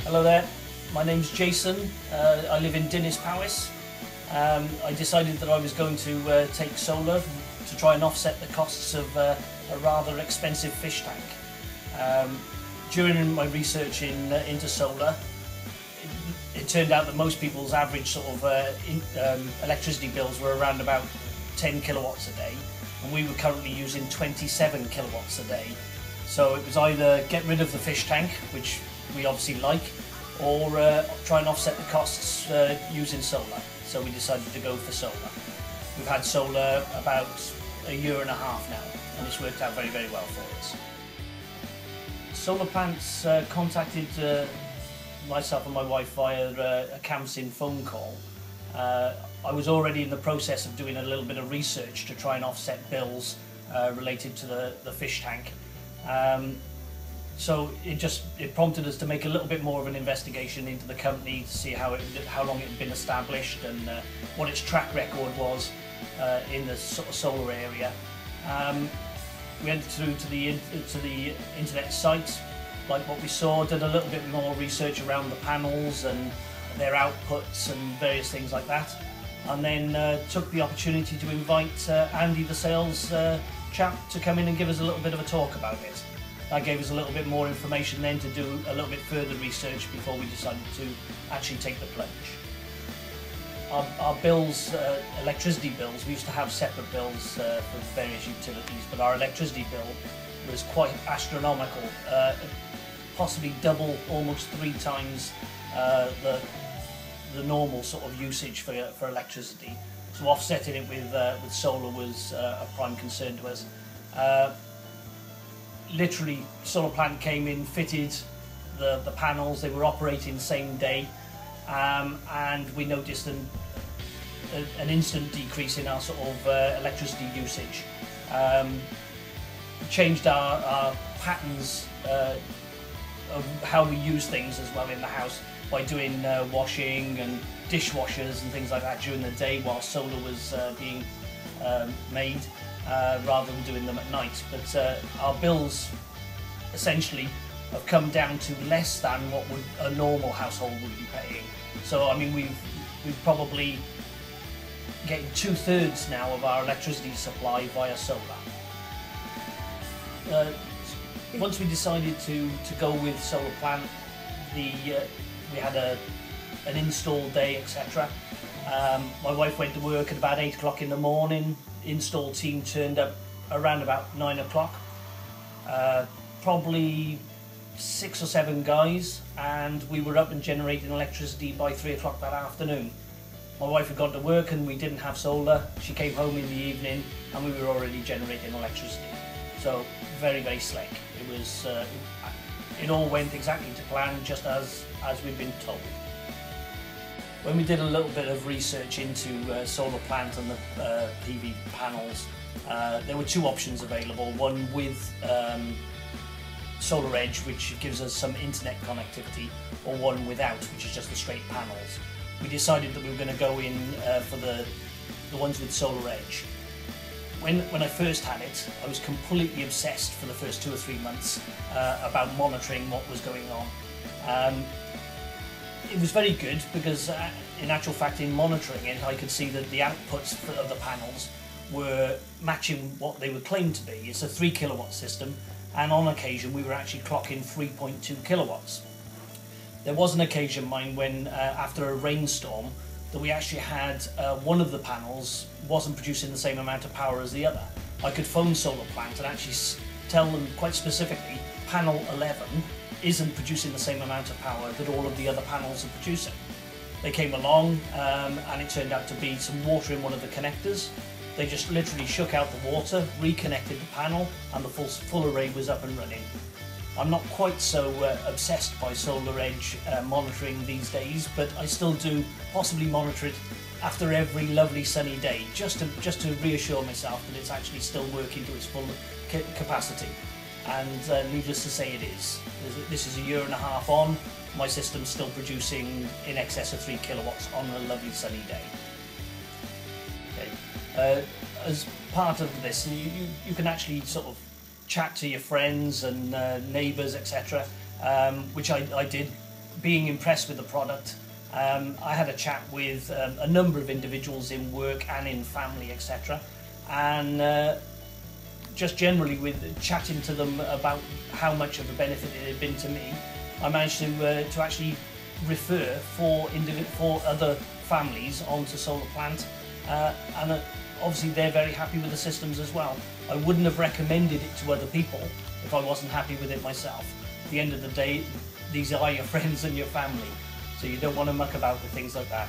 Hello there, my name's Jayson. I live in Dinas Powys. I decided that I was going to take solar to try and offset the costs of a rather expensive fish tank. During my research into solar, it turned out that most people's average sort of electricity bills were around about 10 kilowatts a day, and we were currently using 27 kilowatts a day. So it was either get rid of the fish tank, which we obviously like, or try and offset the costs using solar. So we decided to go for solar. We've had solar about a year and a half now, and it's worked out very, very well for us. Solar Plants contacted myself and my wife via a CAMSIN phone call. I was already in the process of doing a little bit of research to try and offset bills related to the fish tank. So it prompted us to make a little bit more of an investigation into the company to see how long it had been established and what its track record was in the sort of solar area. We went through to the internet site, like what we saw, did a little bit more research around the panels and their outputs and various things like that, and then took the opportunity to invite Andy, the sales chap, to come in and give us a little bit of a talk about it. That gave us a little bit more information then to do a little bit further research before we decided to actually take the plunge. Our bills, electricity bills, we used to have separate bills for various utilities, but our electricity bill was quite astronomical, possibly double, almost 3 times the normal sort of usage for electricity. So offsetting it with solar was a prime concern to us. Literally, Solar Plant came in, fitted the panels, they were operating the same day, and we noticed an instant decrease in our sort of electricity usage. Changed our patterns of how we use things as well in the house by doing washing and dishwashers and things like that during the day while solar was being made, rather than doing them at night. But our bills essentially have come down to less than what a normal household would be paying. So I mean, we've probably getting 2/3 now of our electricity supply via solar. Once we decided to go with Solar Plant, we had an install day, etc. My wife went to work at about 8 o'clock in the morning. Install team turned up around about 9 o'clock. Probably 6 or 7 guys, and we were up and generating electricity by 3 o'clock that afternoon. My wife had gone to work and we didn't have solar. She came home in the evening and we were already generating electricity. So very, very slick. It all went exactly to plan, just as we'd been told. When we did a little bit of research into Solar Plant and the PV panels, there were 2 options available. One with Solar Edge, which gives us some internet connectivity, or one without, which is just the straight panels. We decided that we were going to go in for the ones with Solar Edge. When I first had it, I was completely obsessed for the first 2 or 3 months about monitoring what was going on. It was very good because in actual fact, in monitoring it, I could see that the outputs of the panels were matching what they were claimed to be. It's a 3 kilowatt system, and on occasion we were actually clocking 3.2 kilowatts. There was an occasion, mind, when after a rainstorm, that we actually had one of the panels wasn't producing the same amount of power as the other. I could phone Solar Plant and actually tell them quite specifically, panel 11 isn't producing the same amount of power that all of the other panels are producing. They came along and it turned out to be some water in one of the connectors. They just literally shook out the water, reconnected the panel, and the full array was up and running. I'm not quite so obsessed by Solar Edge monitoring these days, but I still do possibly monitor it after every lovely sunny day, just to reassure myself that it's actually still working to its full capacity. And needless to say, it is. This is a year and a half on. My system's still producing in excess of 3 kilowatts on a lovely sunny day. Okay. As part of this, you can actually sort of chat to your friends and neighbours, etc., which I did being impressed with the product. I had a chat with a number of individuals in work and in family, etc. And just generally with chatting to them about how much of a benefit it had been to me, I managed to actually refer for other families onto Solar Plant, and obviously they're very happy with the systems as well. I wouldn't have recommended it to other people if I wasn't happy with it myself. At the end of the day, these are your friends and your family, so you don't want to muck about with things like that.